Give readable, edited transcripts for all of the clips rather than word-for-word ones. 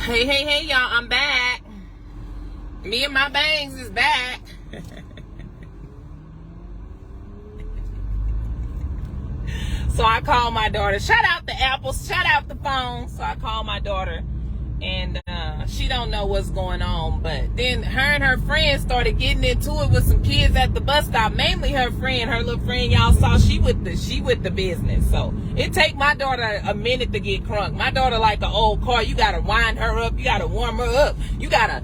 Hey, y'all, I'm back. Me and my bangs is back. So I called my daughter. Shout out the apples, shout out the phone. So I called my daughter, and she don't know what's going on. But then her and her friend started getting into it with some kids at the bus stop. Mainly her little friend, y'all saw, she with the business. So it take my daughter a minute to get crunk. My daughter like an old car. You gotta wind her up. You gotta warm her up. You gotta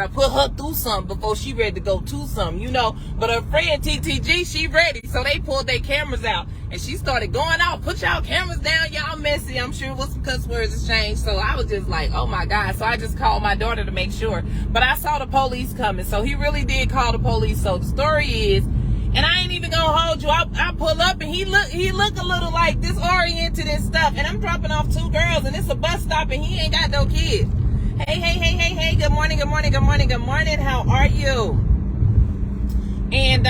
put her through something before she ready to go to something, you know. But her friend TTG, she ready. So they pulled their cameras out. And she started going out, put y'all cameras down, y'all messy. I'm sure it was some cuss words exchanged. So I was just like, oh my God. So I just called my daughter to make sure. But I saw the police coming. So he really did call the police. So the story is, and I ain't even gonna hold you. I pull up and he look a little like disoriented and stuff. And I'm dropping off 2 girls and it's a bus stop and he ain't got no kids. Hey, good morning. How are you? And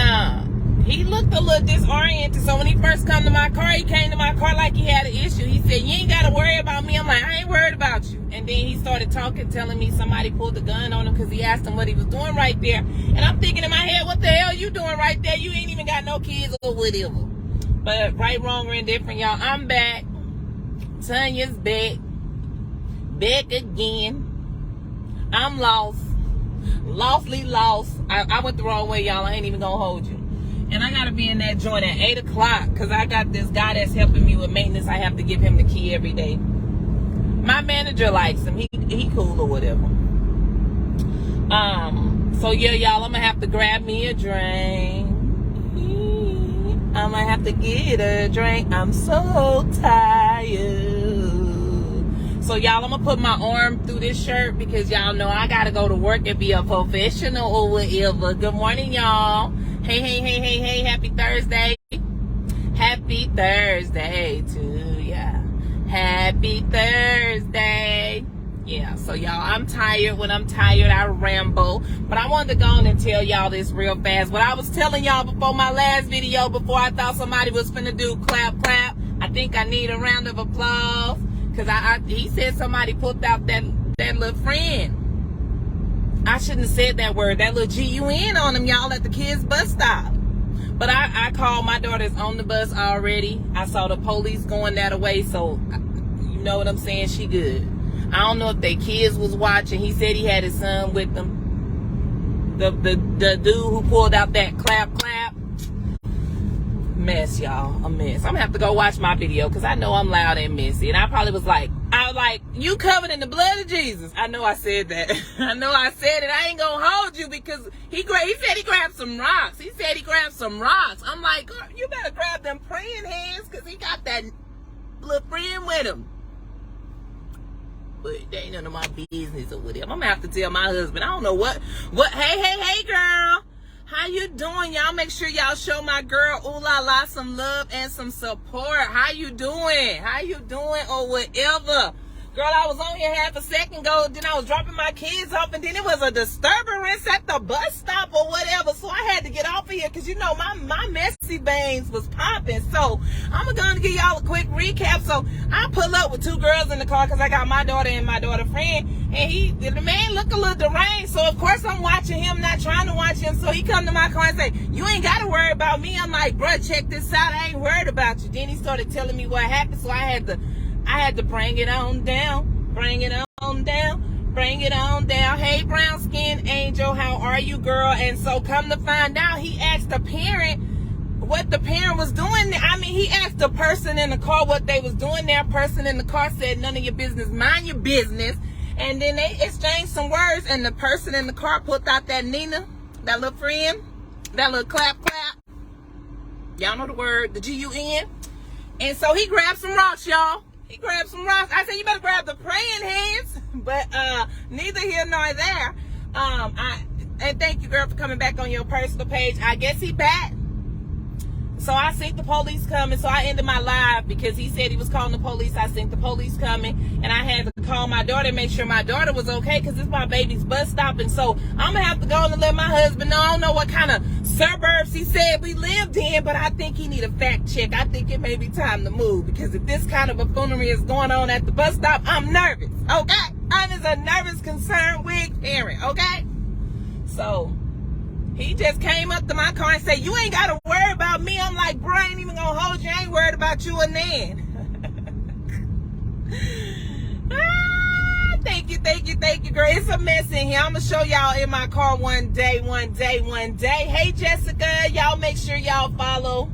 he looked a little disoriented. So when he first come to my car, he came to my car like he had an issue. He said, you ain't got to worry about me. I'm like, I ain't worried about you. And then he started talking, telling me somebody pulled the gun on him because he asked him what he was doing right there. And I'm thinking in my head, what the hell you doing right there? You ain't even got no kids or whatever. But right, wrong, or indifferent, y'all, I'm back. Tanya's back. Back again. I'm lost. Lawfully lost. I went the wrong way, y'all. I ain't even going to hold you. And I got to be in that joint at 8 o'clock because I got this guy that's helping me with maintenance. I have to give him the key every day. My manager likes him. He cool or whatever. So, yeah, y'all, I'm going to have to grab me a drink. I'm going to have to get a drink. I'm so tired. So, y'all, I'm going to put my arm through this shirt because y'all know I got to go to work and be a professional or whatever. Good morning, y'all. Hey, happy Thursday. Happy Thursday to ya. Happy Thursday. Yeah, so y'all, I'm tired. When I'm tired, I ramble. But I wanted to go on and tell y'all this real fast. What I was telling y'all before my last video, before I thought somebody was finna do clap. I think I need a round of applause. Because he said somebody pulled out that little friend. I shouldn't have said that word. That little GUN on them, y'all, at the kids' bus stop. But I called. My daughter's on the bus already. I saw the police going that way, so you know what I'm saying? She good. I don't know if their kids was watching. He said he had his son with them. The dude who pulled out that clap. Mess, y'all. A mess. I'm gonna have to go watch my video because I know I'm loud and messy. And I probably was like, you covered in the blood of Jesus. I know I said that. I know I said it. I ain't gonna hold you because he said he grabbed some rocks. I'm like, girl, you better grab them praying hands because he got that little friend with him. But they ain't none of my business or whatever. I'm gonna have to tell my husband. I don't know what. Hey, girl. How you doing? Y'all make sure y'all show my girl Ooh La La some love and some support. How you doing? Or whatever. Girl, I was on here half a second ago. Then I was dropping my kids off. And then it was a disturbance at the bus stop or whatever. So I had to get off of here. Because, you know, my messy bangs was popping. So I'm going to give y'all a quick recap. So I pull up with 2 girls in the car. Because I got my daughter and my daughter friend. And the man look a little deranged. So, of course, I'm watching him, not trying to watch him. So he come to my car and say, you ain't got to worry about me. I'm like, bruh, check this out. I ain't worried about you. Then he started telling me what happened. So I had to bring it on down. Bring it on down. Hey, brown skin angel, how are you, girl? And so come to find out, he asked the parent what the parent was doing. I mean, he asked the person in the car what they was doing there. Person in the car said, none of your business, mind your business. And then they exchanged some words, and the person in the car pulled out that Nina, that little friend, that little clap. Y'all know the word, the GUN. And so he grabbed some rocks, y'all. I said, you better grab the praying hands. But neither here nor there. And thank you, girl, for coming back on your personal page. I guess he back. So I seen the police coming. So I ended my live because he said he was calling the police. I seen the police coming. And I had to call my daughter and make sure my daughter was okay because it's my baby's bus stop. And so I'm going to have to go and let my husband know. I don't know what kind of suburbs he said we lived in, but I think he need a fact check. I think it may be time to move because if this kind of buffoonery is going on at the bus stop, I'm nervous. Okay? I'm as is a nervous, concerned wig parent, okay? So he just came up to my car and said, you ain't got to worry about me. I'm like, bro, I ain't even going to hold you. I ain't worried about you and then. Thank you, girl. It's a mess in here. I'm going to show y'all in my car one day. Hey, Jessica, y'all make sure y'all follow.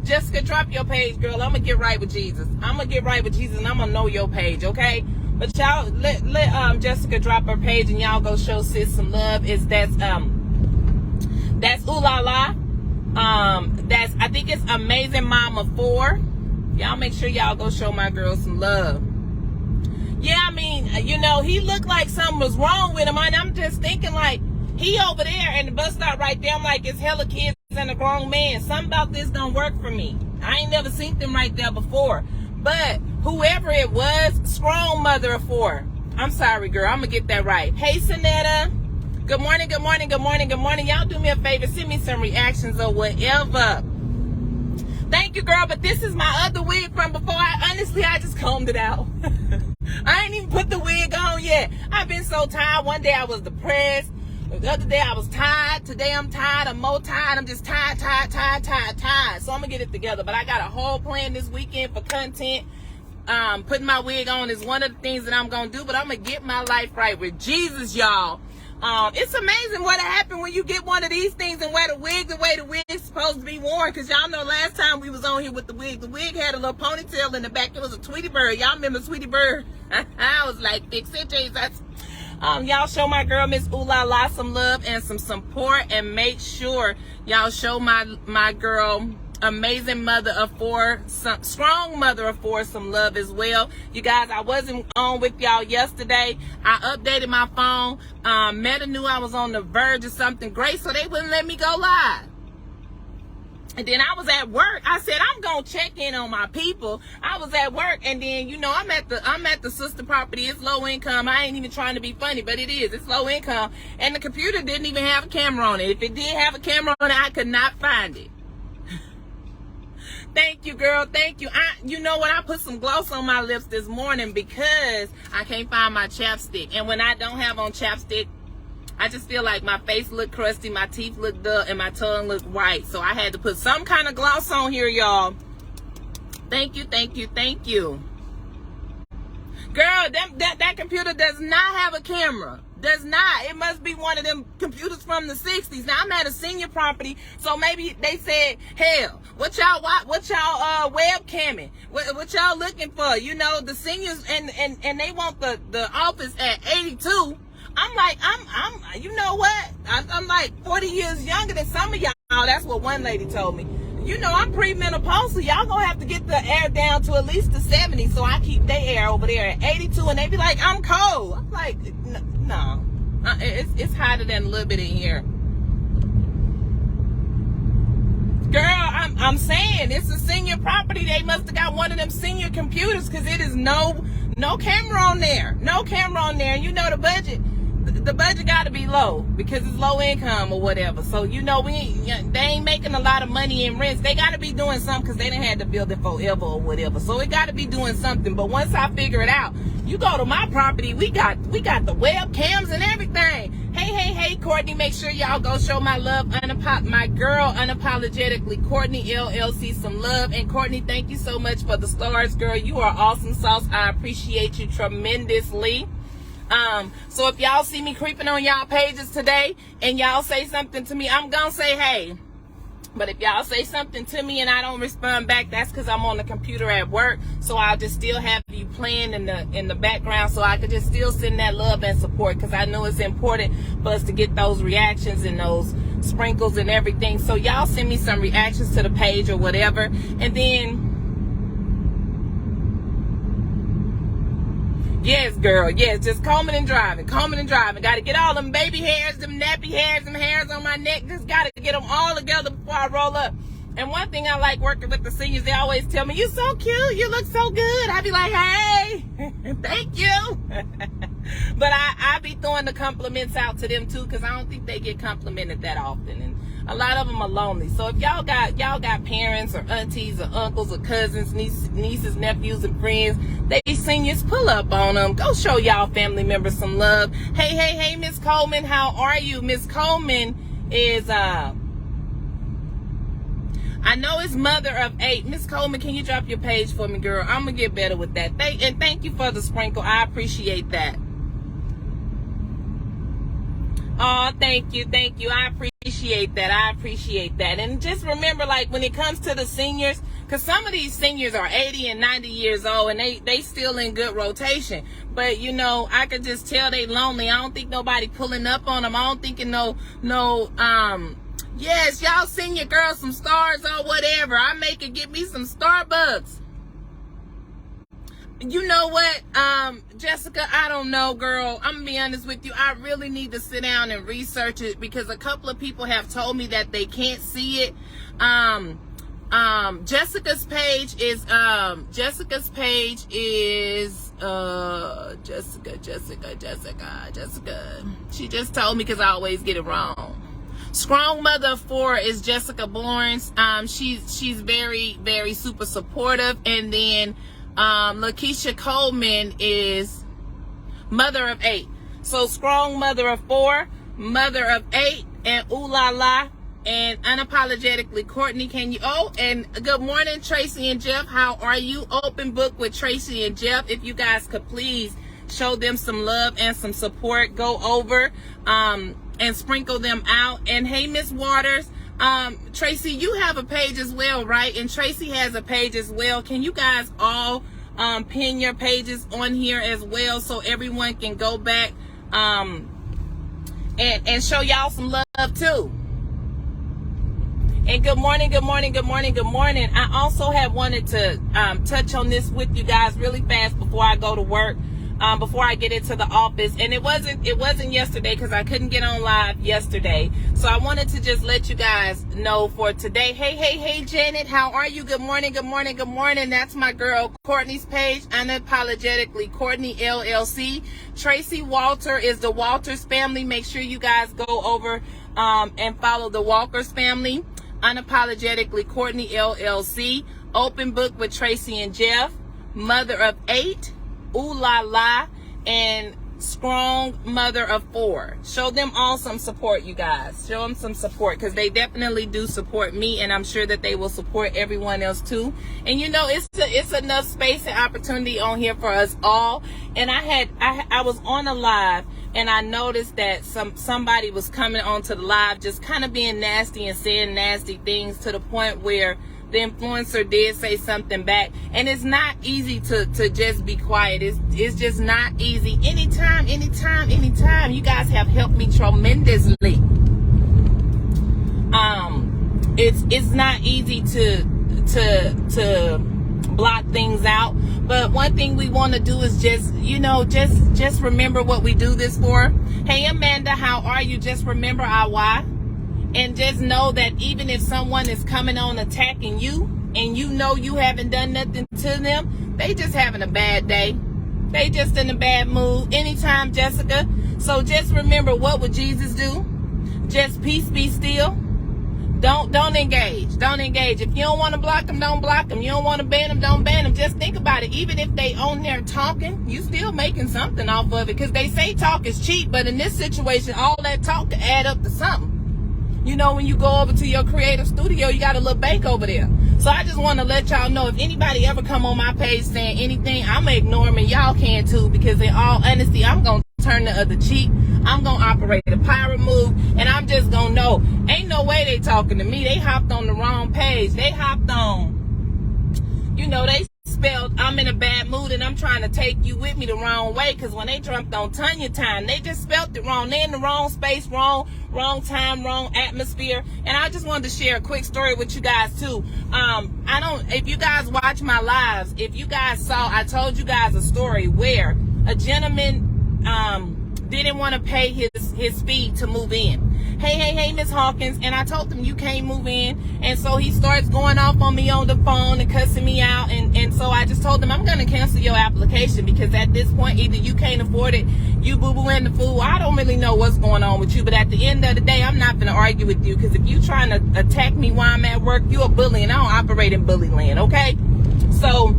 Jessica, drop your page, girl. I'm going to get right with Jesus. And I'm going to know your page, okay? But y'all, let Jessica drop her page and y'all go show sis some love. That's Ooh La La. I think it's Amazing Mama 4. Y'all make sure y'all go show my girl some love. Yeah, I mean, you know, he looked like something was wrong with him. And I'm just thinking, like, he over there and the bus stop right there. I'm like, it's hella kids and a grown man. Something about this don't work for me. I ain't never seen them right there before. But whoever it was, strong mother of 4. I'm sorry, girl. I'm going to get that right. Hey, Sonetta. Good morning. Y'all do me a favor. Send me some reactions or whatever. Thank you, girl. But this is my other wig from before. I just combed it out. I ain't even put the wig on yet. I've been so tired. One day I was depressed. The other day I was tired. Today I'm tired. I'm more tired. I'm just tired. So I'm going to get it together. But I got a whole plan this weekend for content. Putting my wig on is one of the things that I'm going to do. But I'm going to get my life right with Jesus, y'all. It's amazing what happened when you get one of these things and wear the wig the way the wig's supposed to be worn. Because y'all know last time we was on here with the wig had a little ponytail in the back. It was a Tweety Bird. Y'all remember Tweety Bird? I was like, fix it, Jesus. Y'all show my girl Miss Ooh La La some love and some support, and make sure y'all show my girl Amazing Mother of 4, strong mother of 4, some love as well. You guys, I wasn't on with y'all yesterday. I updated my phone. Meta knew I was on the verge of something great, so they wouldn't let me go live. And then I was at work. I said, I'm going to check in on my people. I was at work, and then, you know, I'm at the sister property. It's low income. I ain't even trying to be funny, but it is. It's low income. And the computer didn't even have a camera on it. If it did have a camera on it, I could not find it. Thank you, girl. Thank you. You know what? I put some gloss on my lips this morning because I can't find my chapstick. And when I don't have on chapstick, I just feel like my face look crusty, my teeth look dull, and my tongue look white. So I had to put some kind of gloss on here, y'all. Thank you. Girl, that computer does not have a camera. Does not. It must be one of them computers from the 60s. Now, I'm at a senior property, so maybe they said, hell, what y'all webcamming? What y'all looking for? You know, the seniors, and they want the office at 82. I'm like, you know what? I'm like 40 years younger than some of y'all. That's what one lady told me. You know, I'm premenopausal. Y'all gonna have to get the air down to at least the 70. So I keep their air over there at 82, and they be like, I'm cold. I'm like, no. It's hotter than a little bit in here. Girl, I'm saying it's a senior property. They must have got one of them senior computers, because it is no camera on there. No camera on there. And you know the budget got to be low because it's low income or whatever. So, you know, they ain't making a lot of money in rents. They got to be doing something because they didn't have to build it forever or whatever. So it got to be doing something. But once I figure it out, you go to my property, we got the webcams and everything. Hey, Courtney, make sure y'all go show my love, my girl, Unapologetically Courtney LLC, some love. And Courtney, thank you so much for the stars, girl. You are awesome sauce. I appreciate you tremendously. So if y'all see me creeping on y'all pages today and y'all say something to me, I'm gonna say hey. But if y'all say something to me and I don't respond back, that's because I'm on the computer at work. So I'll just still have you playing in the background, so I could just still send that love and support, because I know it's important for us to get those reactions and those sprinkles and everything. So y'all send me some reactions to the page or whatever, and then yes, girl. Yes, just combing and driving. Got to get all them baby hairs, them nappy hairs, them hairs on my neck. Just got to get them all together before I roll up. And one thing I like working with the seniors, they always tell me, you so cute. You look so good. I be like, hey, thank you. But I be throwing the compliments out to them too, because I don't think they get complimented that often. And A lot of them are lonely. So if y'all got parents or aunties or uncles or cousins, nieces, nephews, and friends, they seniors, pull up on them. Go show y'all family members some love. Hey, Miss Coleman, how are you? Miss Coleman is I know it's mother of 8. Miss Coleman, can you drop your page for me, girl? I'm gonna get better with that. And thank you for the sprinkle. I appreciate that. Oh, thank you. I appreciate that. And just remember, like, when it comes to the seniors, because some of these seniors are 80 and 90 years old, and they still in good rotation. But, you know, I could just tell they lonely. I don't think nobody pulling up on them. I don't think yes, y'all send your girl some stars or whatever. I make it get me some Starbucks. You know what, Jessica, I don't know, girl. I'm gonna be honest with you. I really need to sit down and research it, because a couple of people have told me that they can't see it. Jessica's page is Jessica. She just told me, because I always get it wrong. Strong Mother of 4 is Jessica Lawrence. She's very, very super supportive. And then Lakeisha Coleman is Mother of 8. So Strong Mother of 4, Mother of 8, and Ooh La La, and Unapologetically Courtney. Can you? Oh, and good morning, Tracy and Jeff. How are you? Open book with Tracy and Jeff. If you guys could please show them some love and some support, go over and sprinkle them out. And hey, Miss Waters, Tracy, you have a page as well, right? And Tracy has a page as well. Can you guys all pin your pages on here as well, so everyone can go back and show y'all some love too? And good morning. I also have wanted to touch on this with you guys really fast before I go to work. Before I get into the office, and it wasn't yesterday, because I couldn't get on live yesterday. So I wanted to just let you guys know for today. Hey, Janet, how are you? Good morning. That's my girl Courtney's page, Unapologetically Courtney LLC. Tracy Walter is the Walters family. Make sure you guys go over and follow the Walters family, Unapologetically Courtney LLC. Open book with Tracy and Jeff, Mother of 8, Ooh La La, and Strong Mother of 4. Show them all some support, you guys. Show them some support, because they definitely do support me, and I'm sure that they will support everyone else too. And you know, it's enough space and opportunity on here for us all. And I was on a live, and I noticed that somebody was coming onto the live just kind of being nasty and saying nasty things, to the point where the influencer did say something back. And it's not easy to just be quiet. It's just not easy. Anytime. You guys have helped me tremendously. It's not easy to block things out. But one thing we want to do is just remember what we do this for. Hey, Amanda, how are you? Just remember our why. And just know that even if someone is coming on attacking you, and you know you haven't done nothing to them, they just having a bad day. They just in a bad mood. Anytime, Jessica. So just remember, what would Jesus do? Just peace, be still. Don't engage. If you don't want to block them, don't block them. You don't want to ban them, don't ban them. Just think about it. Even if they on there talking, you still making something off of it, because they say talk is cheap. But in this situation, all that talk to add up to something. You know, when you go over to your creative studio, you got a little bank over there. So I just want to let y'all know, if anybody ever come on my page saying anything, I'm going to ignore them, and y'all can too, because in all honesty, I'm going to turn the other cheek. I'm going to operate a pirate move, and I'm just going to know, ain't no way they talking to me. They hopped on the wrong page. They hopped on, you know, they spelled I'm in a bad mood, and I'm trying to take you with me the wrong way, because when they jumped on Tanya time, they just spelled it wrong. They in the wrong space, wrong time, wrong atmosphere. And I just wanted to share a quick story with you guys too. If you guys watch my lives, if you guys saw, I told you guys a story where a gentleman didn't want to pay his fee to move in. Hey, Miss Hawkins. And I told him, you can't move in. And so he starts going off on me on the phone and cussing me out. And so I just told him, I'm going to cancel your application, because at this point, either you can't afford it, you boo-boo and the fool. I don't really know what's going on with you, but at the end of the day, I'm not going to argue with you, because if you trying to attack me while I'm at work, you a bully, and I don't operate in bully land, okay? So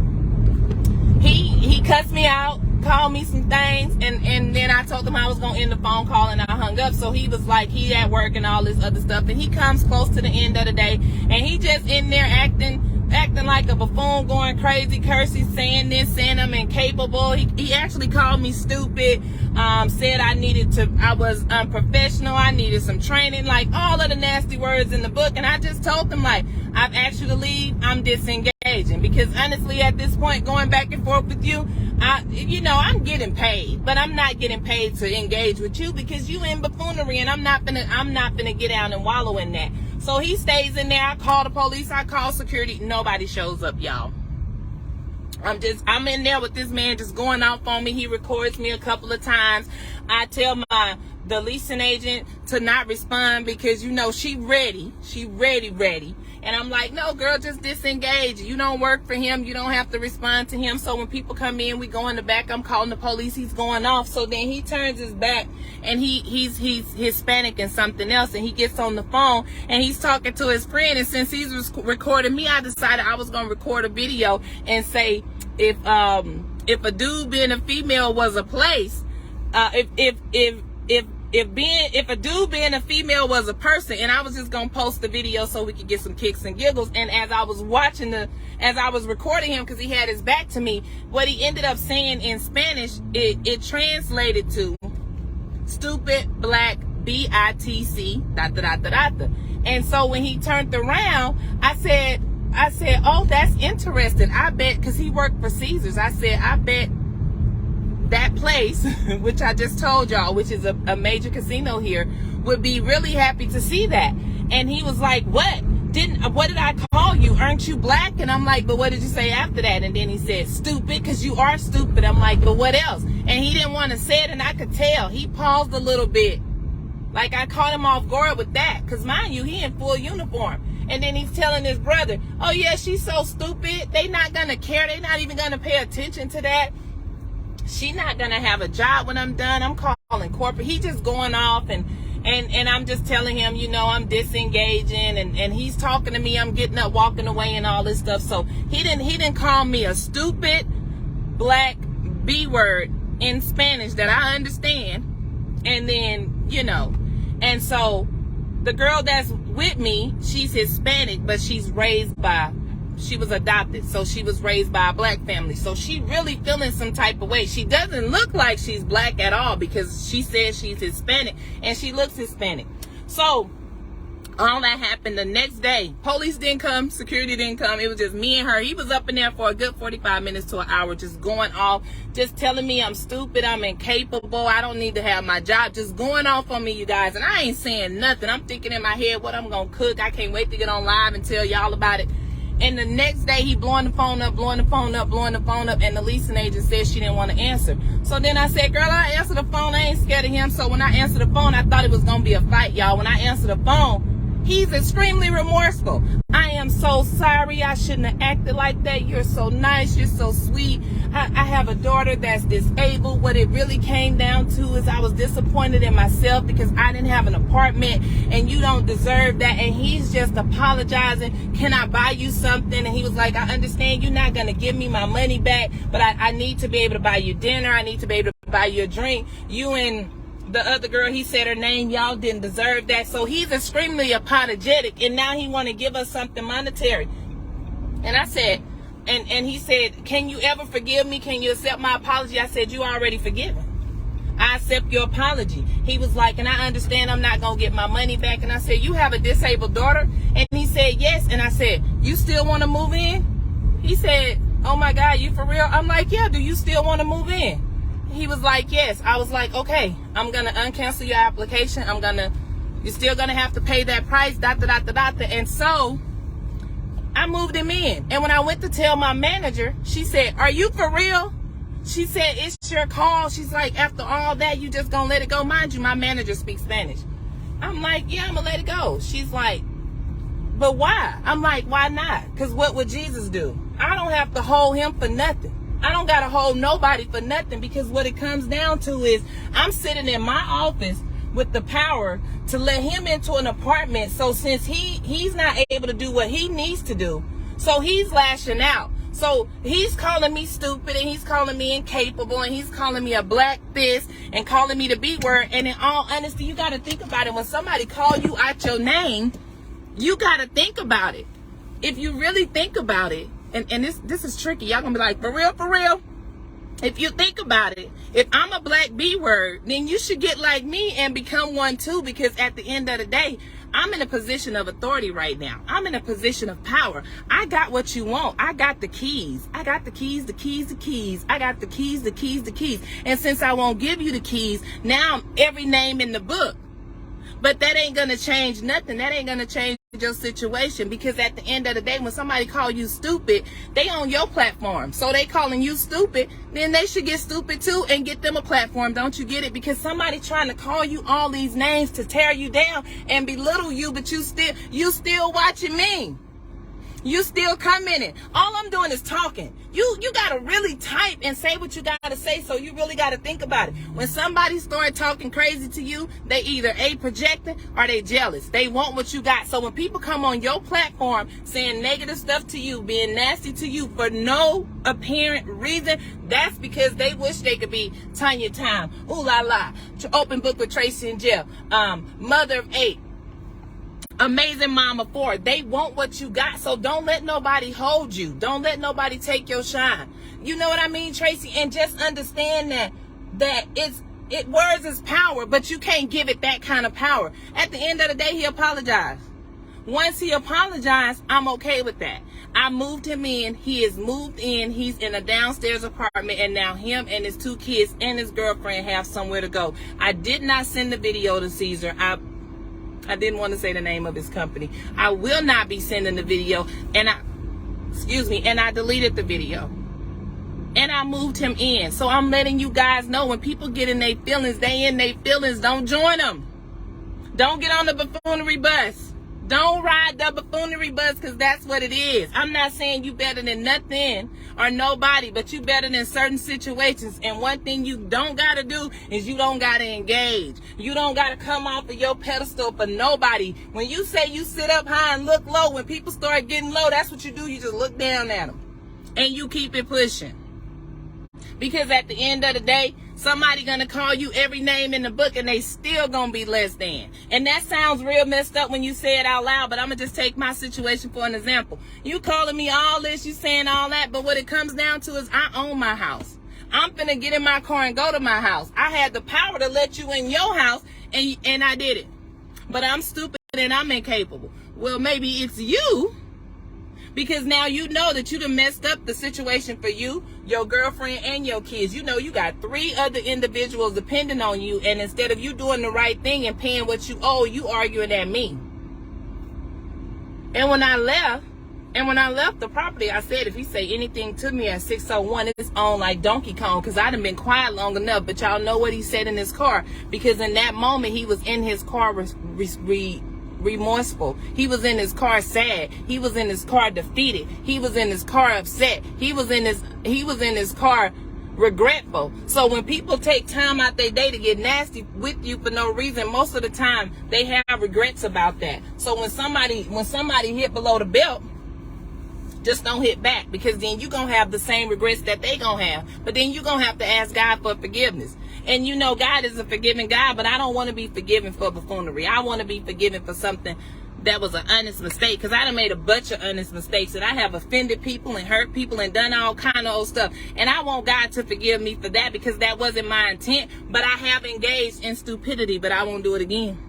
he cussed me out, called me some things, and then I told him I was gonna end the phone call, and I hung up. So he was like, he at work and all this other stuff, and he comes close to the end of the day, and he just in there acting like a buffoon, going crazy, cursing, saying this, saying I'm incapable. He actually called me stupid, said I was unprofessional, I needed some training, like all of the nasty words in the book. And I just told him, like, I've asked you to leave, I'm disengaging, because honestly at this point, going back and forth with you, I'm getting paid, but I'm not getting paid to engage with you, because you in buffoonery, and I'm not gonna get down and wallow in that. So he stays in there. I call the police, I call security, nobody shows up, y'all. I'm in there with this man just going off on me. He records me a couple of times. I tell the leasing agent to not respond, because she ready. And I'm like, no, girl, just disengage. You don't work for him. You don't have to respond to him. So when people come in, we go in the back. I'm calling the police. He's going off. So then he turns his back, and he's Hispanic and something else. And he gets on the phone, and he's talking to his friend. And since he's recording me, I decided I was going to record a video and say, if a dude being a female was a place, if a dude being a female was a person, and I was just gonna post the video so we could get some kicks and giggles. And as I was recording him, because he had his back to me, what he ended up saying in Spanish, it translated to stupid black BITC . And so when he turned around, I said, oh, that's interesting. I bet, because he worked for Caesars, I said, I bet that place, which I just told y'all, which is a major casino here, would be really happy to see that. And he was like, what did I call you? Aren't you black? And I'm like, but what did you say after that? And then he said, stupid, because you are stupid. I'm like, but what else? And he didn't want to say it, and I could tell. He paused a little bit. Like, I caught him off guard with that, because mind you, he in full uniform. And then he's telling his brother, oh yeah, she's so stupid. They not going to care. They not even going to pay attention to that. She not gonna have a job when I'm done. I'm calling corporate. He just going off, and I'm just telling him, I'm disengaging, and he's talking to me. I'm getting up, walking away, and all this stuff. So he didn't call me a stupid black B word in Spanish that I understand. And then, and so the girl that's with me, she's Hispanic, but she was adopted, so she was raised by a black family. So she really feeling some type of way. She doesn't look like she's black at all, because she says she's Hispanic, and she looks Hispanic. So all that happened the next day. Police didn't come, security didn't come. It was just me and her. He was up in there for a good 45 minutes to an hour, just going off, just telling me I'm stupid, I'm incapable, I don't need to have my job, just going off on me, you guys. And I ain't saying nothing. I'm thinking in my head what I'm gonna cook. I can't wait to get on live and tell y'all about it. And the next day, he blowing the phone up, and the leasing agent said she didn't want to answer. So then I said, girl, I answer the phone. I ain't scared of him. So when I answered the phone, I thought it was going to be a fight, y'all. When I answered the phone, he's extremely remorseful. I am so sorry. I shouldn't have acted like that. You're so nice. You're so sweet. I have a daughter that's disabled. What it really came down to is I was disappointed in myself because I didn't have an apartment, and you don't deserve that. And he's just apologizing. Can I buy you something? And he was like, I understand you're not going to give me my money back, but I need to be able to buy you dinner. I need to be able to buy you a drink. You and the other girl, he said her name, y'all didn't deserve that. So he's extremely apologetic, and now he want to give us something monetary. And I said, and he said, can you ever forgive me? Can you accept my apology? I said, you already forgiven. I accept your apology. He was like, and I understand I'm not going to get my money back. And I said, you have a disabled daughter? And he said, yes. And I said, you still want to move in? He said, oh my God, you for real? I'm like, yeah, do you still want to move in? He was like, yes. I was like, okay, I'm going to uncancel your application. You're still going to have to pay that price, ... And so I moved him in. And when I went to tell my manager, she said, are you for real? She said, it's your call. She's like, after all that, you just gonna let it go? Mind you, my manager speaks Spanish. I'm like, yeah, I'm gonna let it go. She's like, but why? I'm like, why not? Because what would Jesus do? I don't have to hold him for nothing. I don't gotta hold nobody for nothing, because what it comes down to is I'm sitting in my office with the power to let him into an apartment. So since he's not able to do what he needs to do, so he's lashing out. So he's calling me stupid, and he's calling me incapable, and he's calling me a black this, and calling me the B word. And in all honesty, you got to think about it. When somebody call you out your name, you got to think about it. If you really think about it, and this is tricky. Y'all gonna be like, for real, for real? If you think about it, if I'm a black B word, then you should get like me and become one too, because at the end of the day, I'm in a position of authority right now. I'm in a position of power. I got what you want. I got the keys. I got the keys, the keys, the keys. I got the keys, the keys, the keys. And since I won't give you the keys, now I'm every name in the book. But that ain't going to change nothing. That ain't going to change your situation, because at the end of the day, when somebody call you stupid, they on your platform. So they calling you stupid, then they should get stupid too and get them a platform. Don't you get it? Because somebody trying to call you all these names to tear you down and belittle you, but you still watching me. You still commenting. All I'm doing is talking. You gotta really type and say what you gotta say, so you really gotta think about it. When somebody start talking crazy to you, they either projecting or they jealous. They want what you got. So when people come on your platform saying negative stuff to you, being nasty to you for no apparent reason, that's because they wish they could be Tanya Time, ooh la la, open book with Tracy and Jeff, mother of 8, amazing mama 4. They want what you got, so don't let nobody hold you. Don't let nobody take your shine. You know what I mean, Tracy? And just understand that words is power, but you can't give it that kind of power. At the end of the day, he apologized. Once he apologized, I'm okay with that. I moved him in. He is moved in. He's in a downstairs apartment, and now him and his 2 kids and his girlfriend have somewhere to go. I did not send the video to Caesar. I didn't want to say the name of his company. I will not be sending the video, and I deleted the video. And I moved him in. So I'm letting you guys know, when people get in their feelings, they in their feelings. Don't join them. Don't get on the buffoonery bus. Don't ride the buffoonery bus, because that's what it is. I'm not saying you better than nothing or nobody, but you better than certain situations. And one thing you don't got to do is you don't got to engage. You don't got to come off of your pedestal for nobody. When you say you sit up high and look low, when people start getting low, that's what you do. You just look down at them and you keep it pushing. Because at the end of the day, somebody gonna call you every name in the book, and they still gonna be less than. And that sounds real messed up when you say it out loud, but I'm gonna just take my situation for an example. You calling me all this, you saying all that, but what it comes down to is I own my house. I'm finna get in my car and go to my house. I had the power to let you in your house, and I did it. But I'm stupid and I'm incapable. Well, maybe it's you. Because now you know that you done messed up the situation for you, your girlfriend, and your kids. You know you got 3 other individuals depending on you, and instead of you doing the right thing and paying what you owe, you arguing at me. And when I left the property, I said, if he say anything to me at 601, it's on like Donkey Kong, because I done been quiet long enough. But y'all know what he said in his car, because in that moment he was in his car remorseful. He was in his car sad. He was in his car defeated. He was in his car upset. He was in his car regretful. So when people take time out their day to get nasty with you for no reason, most of the time they have regrets about that. So when somebody hit below the belt, just don't hit back, because then you're going to have the same regrets that they going to have. But then you're going to have to ask God for forgiveness. And you know God is a forgiving God, but I don't want to be forgiven for buffoonery. I want to be forgiven for something that was an honest mistake, because I done made a bunch of honest mistakes, and I have offended people and hurt people and done all kind of old stuff. And I want God to forgive me for that, because that wasn't my intent. But I have engaged in stupidity, but I won't do it again.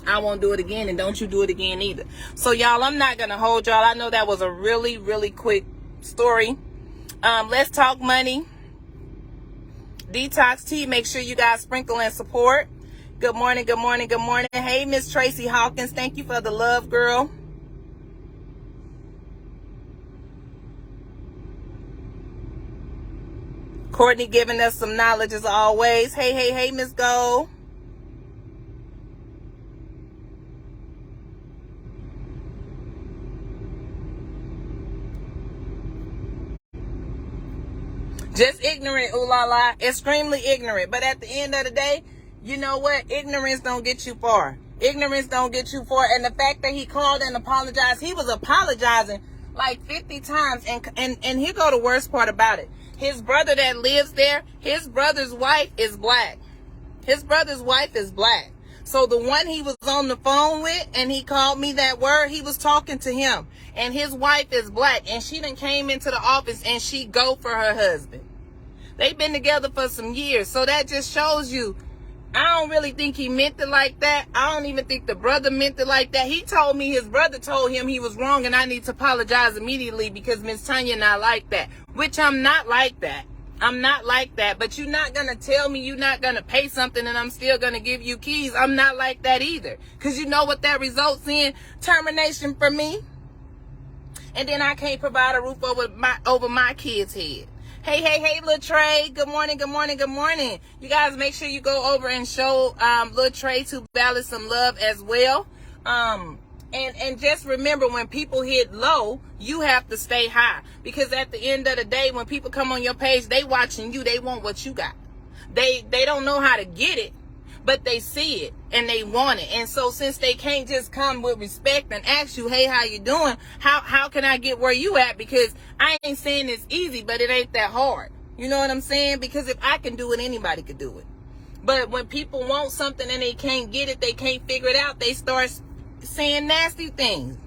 I won't do it again, and don't you do it again either. So y'all, I'm not going to hold y'all. I know that was a really, really quick story. Let's talk money. Detox Tea, make sure you guys sprinkle and support. Good morning, good morning, good morning. Hey, Miss Tracy Hawkins, thank you for the love, girl. Courtney giving us some knowledge as always. Hey, hey, hey, Miss Gold. Just ignorant, ooh la la, extremely ignorant. But at the end of the day, you know what? Ignorance don't get you far. Ignorance don't get you far. And the fact that he called and apologized, he was apologizing like 50 times. And here go the worst part about it. His brother that lives there, his brother's wife is black. His brother's wife is black. So the one he was on the phone with and he called me that word, he was talking to him. And his wife is black. And she done came into the office and she go for her husband. They've been together for some years. So that just shows you, I don't really think he meant it like that. I don't even think the brother meant it like that. He told me his brother told him he was wrong and I need to apologize immediately because Miss Tanya not like that. Which I'm not like that. I'm not like that. But you're not going to tell me you're not going to pay something and I'm still going to give you keys. I'm not like that either. Because you know what that results in? Termination for me. And then I can't provide a roof over my kids' head. Hey, Lil Trey. Good morning. You guys make sure you go over and show Lil Trey to Ballad some love as well. And just remember, when people hit low, you have to stay high. Because at the end of the day, when people come on your page, they watching you. They want what you got. They don't know how to get it, but they see it and they want it. And so since they can't just come with respect and ask you, hey, how you doing? How can I get where you at? Because I ain't saying it's easy, but it ain't that hard. You know what I'm saying? Because if I can do it, anybody could do it. But when people want something and they can't get it, they can't figure it out, they start saying nasty things,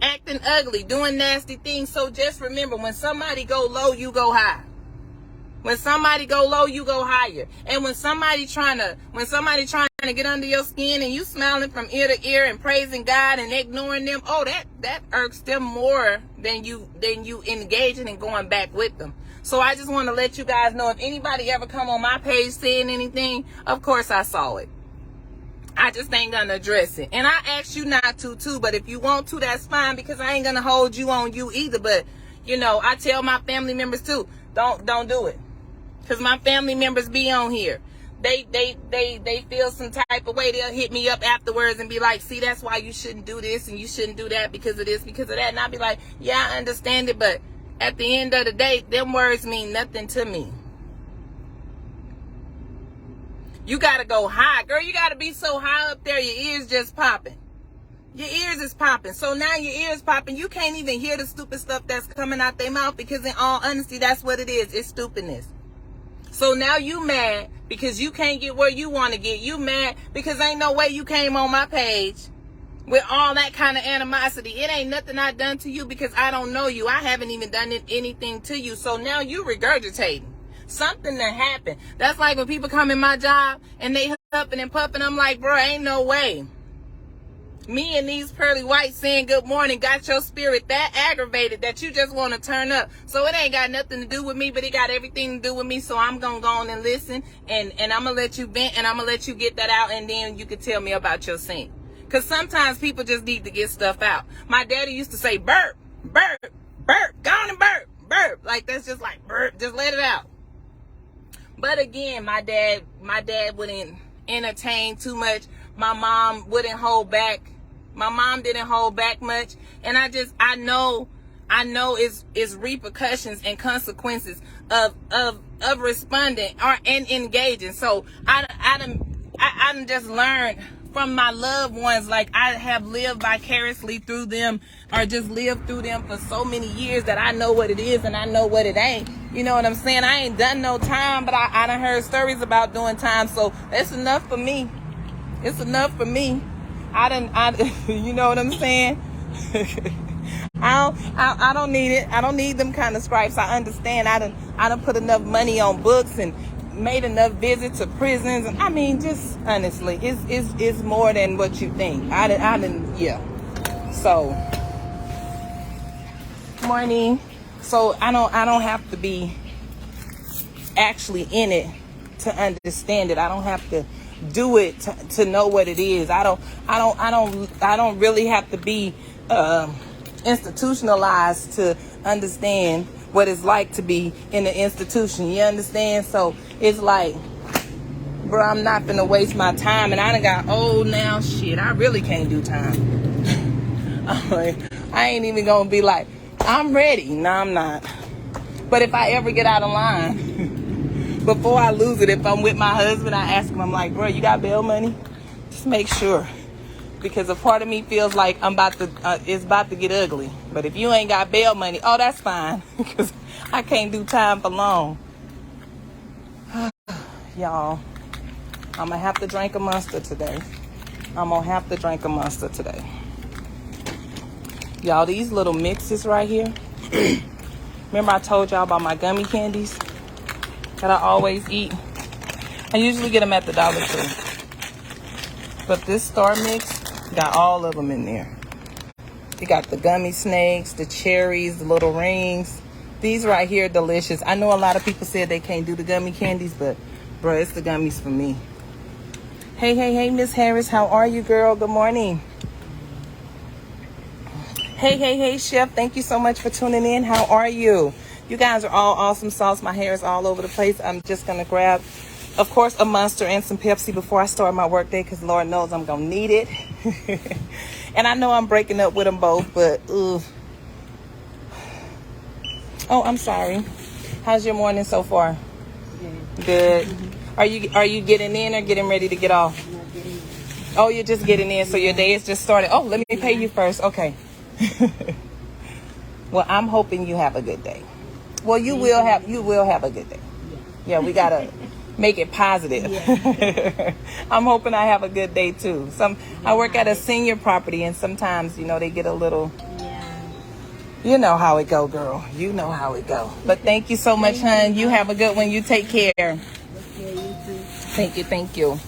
acting ugly, doing nasty things. So just remember, when somebody go low, you go high. When somebody go low, you go higher. And when somebody trying to get under your skin and you smiling from ear to ear and praising God and ignoring them, oh, that irks them more than you engaging and going back with them. So I just want to let you guys know, if anybody ever come on my page saying anything, of course I saw it. I just ain't gonna address it. And I ask you not to too, but if you want to, that's fine, because I ain't gonna hold you on you either. But you know, I tell my family members too, don't do it. Because my family members be on here. They feel some type of way. They'll hit me up afterwards and be like, see, that's why you shouldn't do this and you shouldn't do that because of this, because of that. And I'll be like, yeah, I understand it, but at the end of the day, them words mean nothing to me. You gotta go high. Girl, you gotta be so high up there, your ears just popping. Your ears is popping. So now your ears popping, you can't even hear the stupid stuff that's coming out their mouth, because in all honesty, that's what it is. It's stupidness. So now you mad because you can't get where you want to get. You mad because ain't no way you came on my page with all that kind of animosity. It ain't nothing I done to you because I don't know you. I haven't even done anything to you. So now you regurgitating something that happened. That's like when people come in my job and they huffing and puffing. I'm like, bro, ain't no way. Me and these pearly whites saying good morning got your spirit that aggravated that you just want to turn up. So it ain't got nothing to do with me, but it got everything to do with me. So I'm going to go on and listen, and I'm going to let you vent, and I'm going to let you get that out, and then you can tell me about your sin. Because sometimes people just need to get stuff out. My daddy used to say, burp, burp, burp, go on and burp, burp. Like, that's just like, burp, just let it out. But again, my dad wouldn't entertain too much. My mom wouldn't hold back. My mom didn't hold back much. And I know it's repercussions and consequences of responding and engaging. So I done just learned from my loved ones, like I have lived vicariously through them, or just lived through them for so many years, that I know what it is and I know what it ain't. You know what I'm saying? I ain't done no time, but I done heard stories about doing time. So that's enough for me. It's enough for me. You know what I'm saying? I don't need it. I don't need them kind of stripes. I understand. I done put enough money on books and made enough visits to prisons. And I mean, just honestly, it's more than what you think. Yeah. So, morning. So I don't have to be actually in it to understand it. I don't have to do it to know what it is. I don't really have to be institutionalized to understand what it's like to be in the institution. You understand? So it's like, bro, I'm not gonna waste my time, and I done got old now. Shit, I really can't do time. I ain't even gonna be like, I'm ready. No, I'm not. But if I ever get out of line, before I lose it, if I'm with my husband, I ask him, I'm like, bro, you got bail money? Just make sure. Because a part of me feels like it's about to get ugly. But if you ain't got bail money, oh, that's fine. Because I can't do time for long. Y'all, I'm going to have to drink a Monster today. Y'all, these little mixes right here. Remember I told y'all about my gummy candies that I always eat? I usually get them at the Dollar Tree. But this Star Mix got all of them in there. You got the gummy snakes, the cherries, the little rings. These right here are delicious. I know a lot of people said they can't do the gummy candies, but bro, it's the gummies for me. Hey, Miss Harris, how are you, girl? Good morning. Hey, Chef, thank you so much for tuning in. How are you? You guys are all awesome sauce. My hair is all over the place. I'm just gonna grab, of course, a Monster and some Pepsi before I start my work day, because Lord knows I'm gonna need it. And I know I'm breaking up with them both, but oh, I'm sorry. How's your morning so far? Good. Are you getting in or getting ready to get off? Oh, you're just getting in, so your day is just started. Oh, let me pay you first. Okay. Well, I'm hoping you have a good day. Well, you will have a good day. Yeah, we gotta make it positive. I'm hoping I have a good day too. I work at a senior property, and sometimes, they get a little, you know how it go, girl. You know how it go. But thank you so much, hon. You have a good one. You take care. Thank you.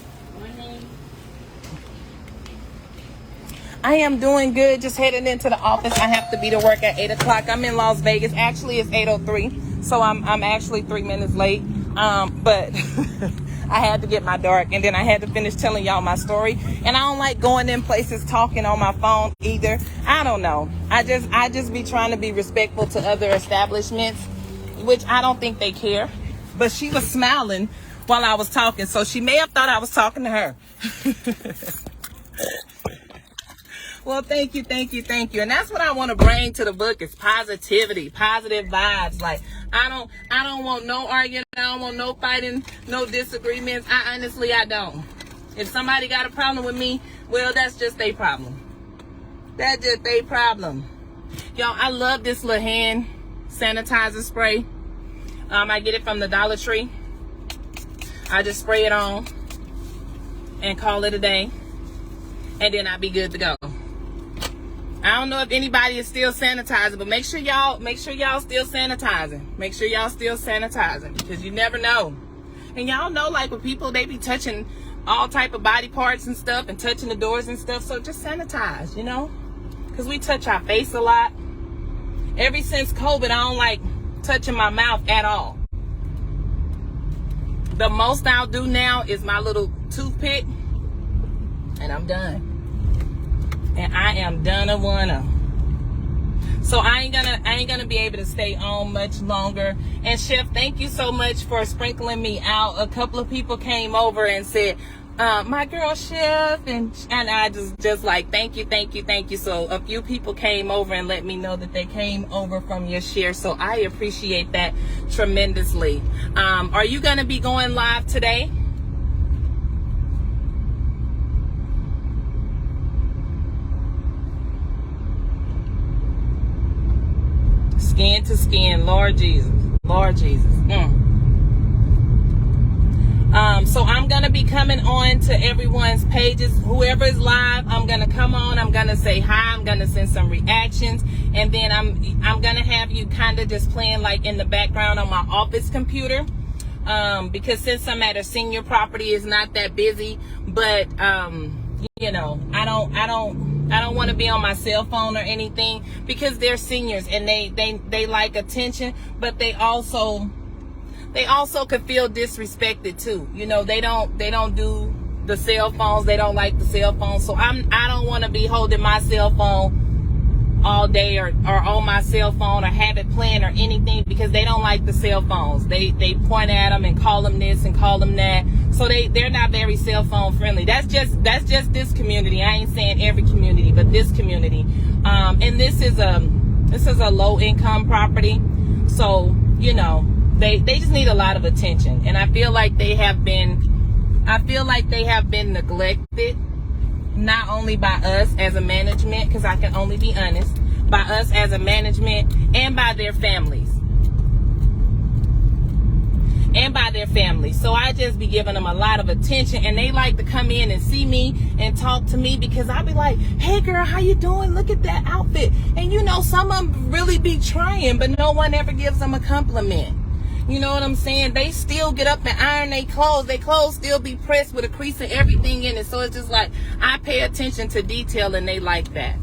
I am doing good. Just heading into the office. I have to be to work at 8 o'clock. I'm in Las Vegas. Actually, it's 8:03, so I'm actually 3 minutes late. But I had to get my dark, and then I had to finish telling y'all my story. And I don't like going in places talking on my phone either. I don't know. I just be trying to be respectful to other establishments, which I don't think they care. But she was smiling while I was talking, so she may have thought I was talking to her. Well, thank you. And that's what I want to bring to the book is positivity, positive vibes. Like, I don't want no arguing. I don't want no fighting, no disagreements. I don't. If somebody got a problem with me, well, that's just their problem. That's just their problem. Y'all, I love this little hand sanitizer spray. I get it from the Dollar Tree. I just spray it on and call it a day. And then I'll be good to go. I don't know if anybody is still sanitizing, but make sure y'all still sanitizing. Make sure y'all still sanitizing, because you never know. And y'all know, like, when people, they be touching all type of body parts and stuff and touching the doors and stuff. So just sanitize, because we touch our face a lot. Ever since COVID, I don't like touching my mouth at all. The most I'll do now is my little toothpick, and I'm done. And I am done a one-up. So I ain't gonna be able to stay on much longer. And Chef, thank you so much for sprinkling me out. A couple of people came over and said, my girl Chef, and I just like, thank you. So a few people came over and let me know that they came over from your share. So I appreciate that tremendously. Are you gonna be going live today? Skin to skin, Lord Jesus. So I'm gonna be coming on to everyone's pages. Whoever is live, I'm gonna come on. I'm gonna say hi. I'm gonna send some reactions, and then I'm gonna have you kind of just playing like in the background on my office computer, because since I'm at a senior property, it's not that busy. But I don't want to be on my cell phone or anything, because they're seniors and they like attention, but they also could feel disrespected too. They don't do the cell phones. They don't like the cell phones. So I don't want to be holding my cell phone all day or on my cell phone or have it playing or anything, because they don't like the cell phones. They point at them and call them this and call them that. So they're not very cell phone friendly. That's just this community. I ain't saying every community, but this community. And this is a low income property. So, you know, they just need a lot of attention. And I feel like they have been neglected, not only by us as a management, because I can only be honest, by us as a management, and by their families. So I just be giving them a lot of attention, and they like to come in and see me and talk to me, because I be like, hey girl, how you doing? Look at that outfit. And you know, some of them really be trying, but no one ever gives them a compliment. You know what I'm saying? They still get up and iron their clothes. Their clothes still be pressed with a crease and everything in it. So it's just like, I pay attention to detail, and they like that.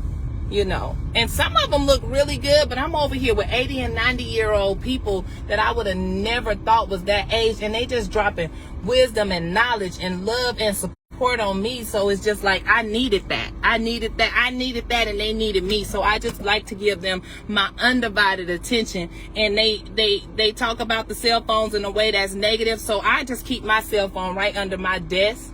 You know, and some of them look really good, but I'm over here with 80 and 90-year-old people that I would have never thought was that age, and they just dropping wisdom and knowledge and love and support on me. So it's just like, I needed that, and they needed me. So I just like to give them my undivided attention. And they talk about the cell phones in a way that's negative, so I just keep my cell phone right under my desk,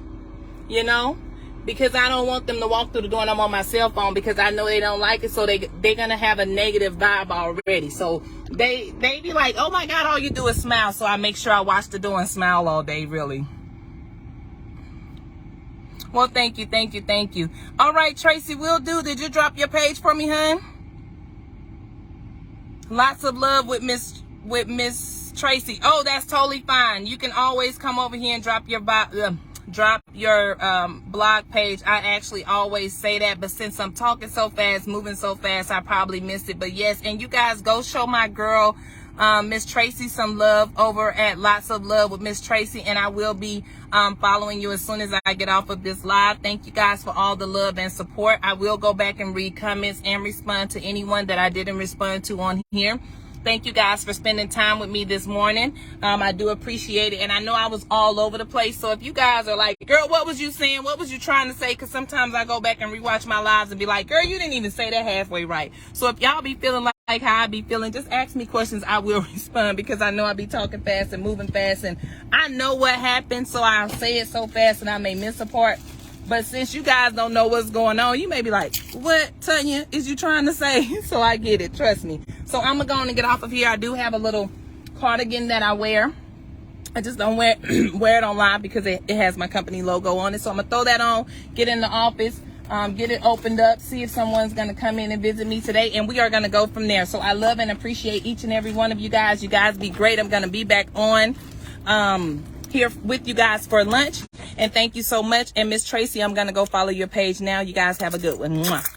you know, because I don't want them to walk through the door and I'm on my cell phone, because I know they don't like it. So they're gonna have a negative vibe already. So they be like, oh my God, all you do is smile. So I make sure I watch the door and smile all day, really. Well, thank you. All right, Tracy, will do. Did you drop your page for me, hun? Lots of love with Miss Tracy. Oh, that's totally fine. You can always come over here and drop your blog page. I actually always say that, but since I'm talking so fast, moving so fast, I probably missed it. But yes, and you guys go show my girl Miss Tracy some love over at Lots of Love with Miss Tracy, and I will be following you as soon as I get off of this live. Thank you guys for all the love and support. I will go back and read comments and respond to anyone that I didn't respond to on here. Thank you guys for spending time with me this morning. I do appreciate it. And I know I was all over the place. So if you guys are like, girl, what was you saying? What was you trying to say? Because sometimes I go back and rewatch my lives and be like, girl, you didn't even say that halfway right. So if y'all be feeling like how I be feeling, just ask me questions. I will respond, because I know I be talking fast and moving fast. And I know what happened, so I'll say it so fast and I may miss a part. But since you guys don't know what's going on, you may be like, what, Tanya, is you trying to say? So I get it, trust me. So I'm going to go on and get off of here. I do have a little cardigan that I wear. I just don't wear it online because it has my company logo on it. So I'm going to throw that on, get in the office, get it opened up, see if someone's going to come in and visit me today. And we are going to go from there. So I love and appreciate each and every one of you guys. You guys be great. I'm going to be back on here with you guys for lunch. And thank you so much. And Miss Tracy, I'm going to go follow your page now. You guys have a good one. Mwah.